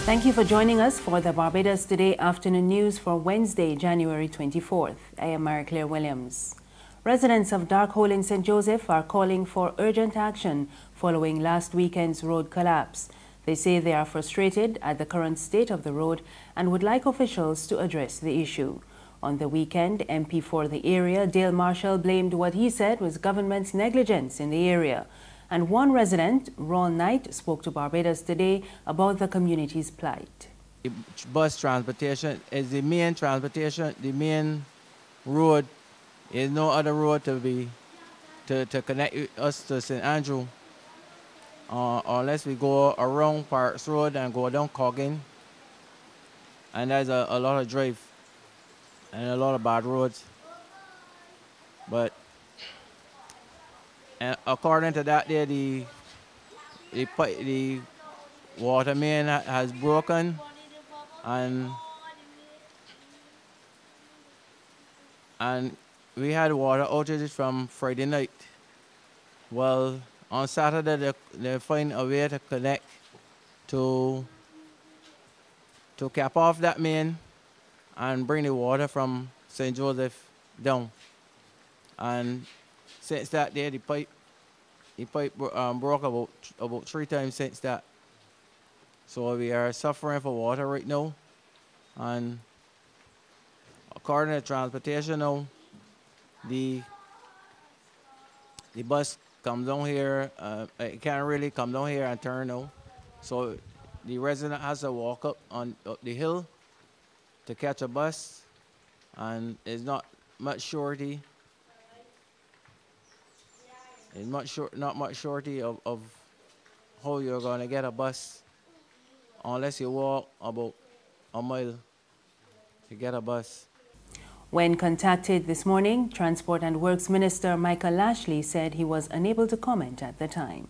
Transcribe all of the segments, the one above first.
Thank you for joining us for the Barbados Today afternoon news for Wednesday, January 24th. I am Mary-Claire Williams. Residents of Dark Hole in St. Joseph are calling for urgent action following last weekend's road collapse. They say they are frustrated at the current state of the road and would like officials to address the issue. On the weekend, MP for the area, Dale Marshall, blamed what he said was government's negligence in the area. And one resident, Ron Knight, spoke to Barbados Today about the community's plight. Bus transportation is the main transportation, the main road. There's no other road to connect us to St. Andrew unless we go around Parks Road and go down Coggin. And there's a lot of drive and a lot of bad roads. But and according to that, there the water main has broken, and we had water outages from Friday night. Well, on Saturday they find a way to connect to cap off that main and bring the water from St. Joseph down. And since that day, the pipe broke about 3 times since that. So we are suffering for water right now. And according to transportation now, the bus comes down here. It can't really come down here and turn now. So the resident has to walk up the hill to catch a bus, and it's not much shorty. It's not much shorty of how you're going to get a bus unless you walk about a mile to get a bus. When contacted this morning, Transport and Works Minister Michael Lashley said he was unable to comment at the time.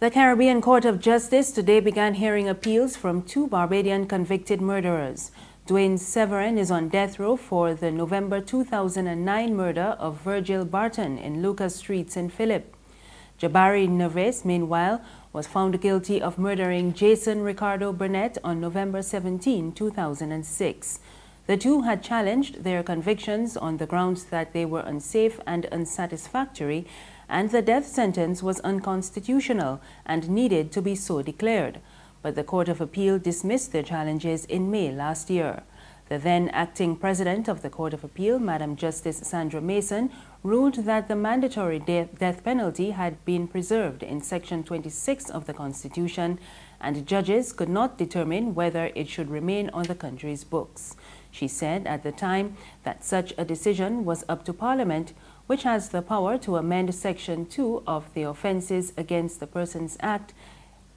The Caribbean Court of Justice today began hearing appeals from 2 Barbadian convicted murderers. Dwayne Severin is on death row for the November 2009 murder of Virgil Barton in Lucas Street, St. Philip. Jabari Neves, meanwhile, was found guilty of murdering Jason Ricardo Burnett on November 17, 2006. The 2 had challenged their convictions on the grounds that they were unsafe and unsatisfactory, and the death sentence was unconstitutional and needed to be so declared. But the Court of Appeal dismissed their challenges in May last year. The then acting president of the Court of Appeal, Madam Justice Sandra Mason, ruled that the mandatory death penalty had been preserved in Section 26 of the Constitution, and judges could not determine whether it should remain on the country's books. She said at the time that such a decision was up to Parliament, which has the power to amend Section 2 of the Offences Against the Persons Act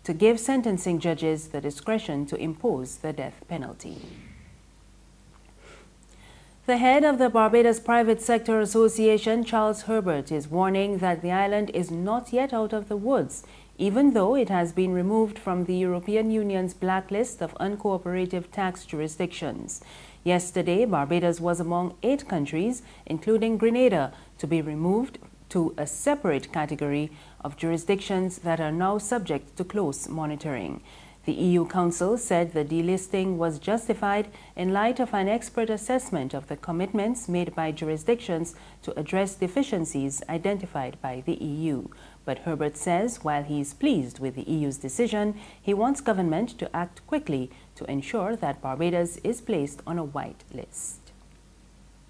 to give sentencing judges the discretion to impose the death penalty. The head of the Barbados Private Sector Association, Charles Herbert, is warning that the island is not yet out of the woods, even though it has been removed from the European Union's blacklist of uncooperative tax jurisdictions. Yesterday, Barbados was among 8 countries, including Grenada, to be removed to a separate category of jurisdictions that are now subject to close monitoring. The EU Council said the delisting was justified in light of an expert assessment of the commitments made by jurisdictions to address deficiencies identified by the EU. But Herbert says while he is pleased with the EU's decision, he wants government to act quickly to ensure that Barbados is placed on a white list.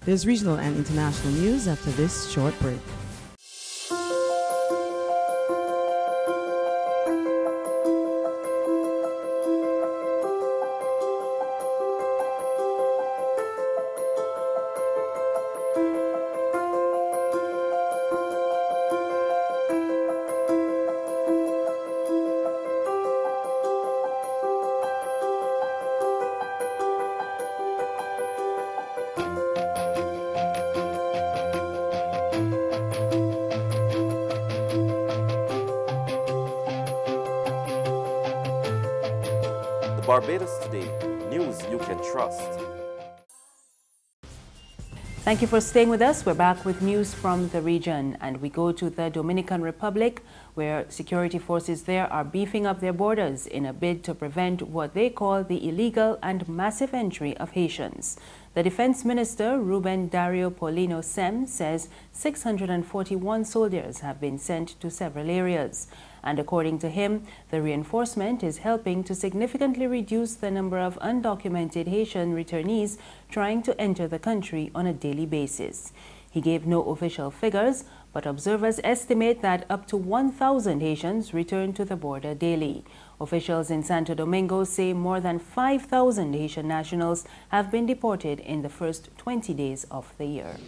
There's regional and international news after this short break. Barbados Today, news you can trust. Thank you for staying with us. We're back with news from the region, and we go to the Dominican Republic, where security forces there are beefing up their borders in a bid to prevent what they call the illegal and massive entry of Haitians. The Defense Minister, Ruben Dario Paulino Sem, says 641 soldiers have been sent to several areas. And according to him, the reinforcement is helping to significantly reduce the number of undocumented Haitian returnees trying to enter the country on a daily basis. He gave no official figures, but observers estimate that up to 1,000 Haitians return to the border daily. Officials in Santo Domingo say more than 5,000 Haitian nationals have been deported in the first 20 days of the year.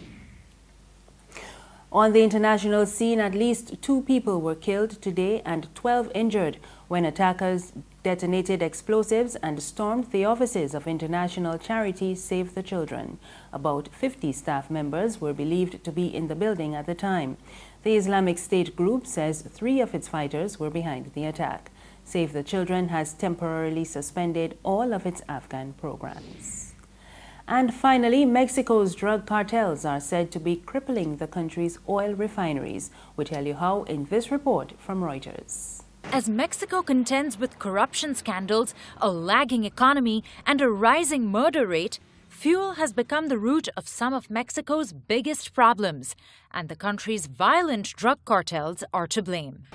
On the international scene, at least 2 people were killed today and 12 injured when attackers detonated explosives and stormed the offices of international charity Save the Children. About 50 staff members were believed to be in the building at the time. The Islamic State group says 3 of its fighters were behind the attack. Save the Children has temporarily suspended all of its Afghan programs. And finally, Mexico's drug cartels are said to be crippling the country's oil refineries. We tell you how in this report from Reuters. As Mexico contends with corruption scandals, a lagging economy, and a rising murder rate, fuel has become the root of some of Mexico's biggest problems, and the country's violent drug cartels are to blame.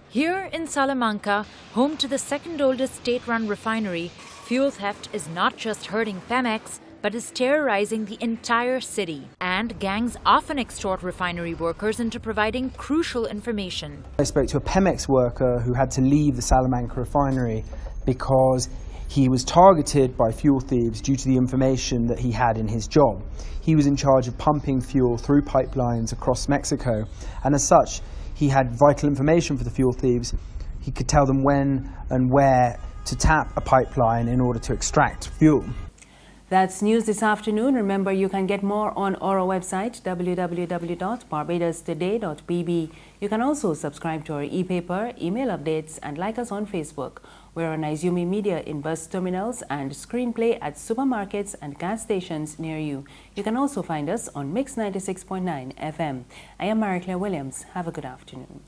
Here in Salamanca, home to the second oldest state-run refinery, fuel theft is not just hurting Pemex, but is terrorizing the entire city. And gangs often extort refinery workers into providing crucial information. I spoke to a Pemex worker who had to leave the Salamanca refinery because he was targeted by fuel thieves due to the information that he had in his job. He was in charge of pumping fuel through pipelines across Mexico, and as such, he had vital information for the fuel thieves. He could tell them when and where to tap a pipeline in order to extract fuel. That's news this afternoon. Remember, you can get more on our website, www.barbadostoday.bb. You can also subscribe to our e-paper, email updates, and like us on Facebook. We're on Izumi Media in bus terminals and Screenplay at supermarkets and gas stations near you. You can also find us on Mix 96.9 FM. I am Marie Claire Williams. Have a good afternoon.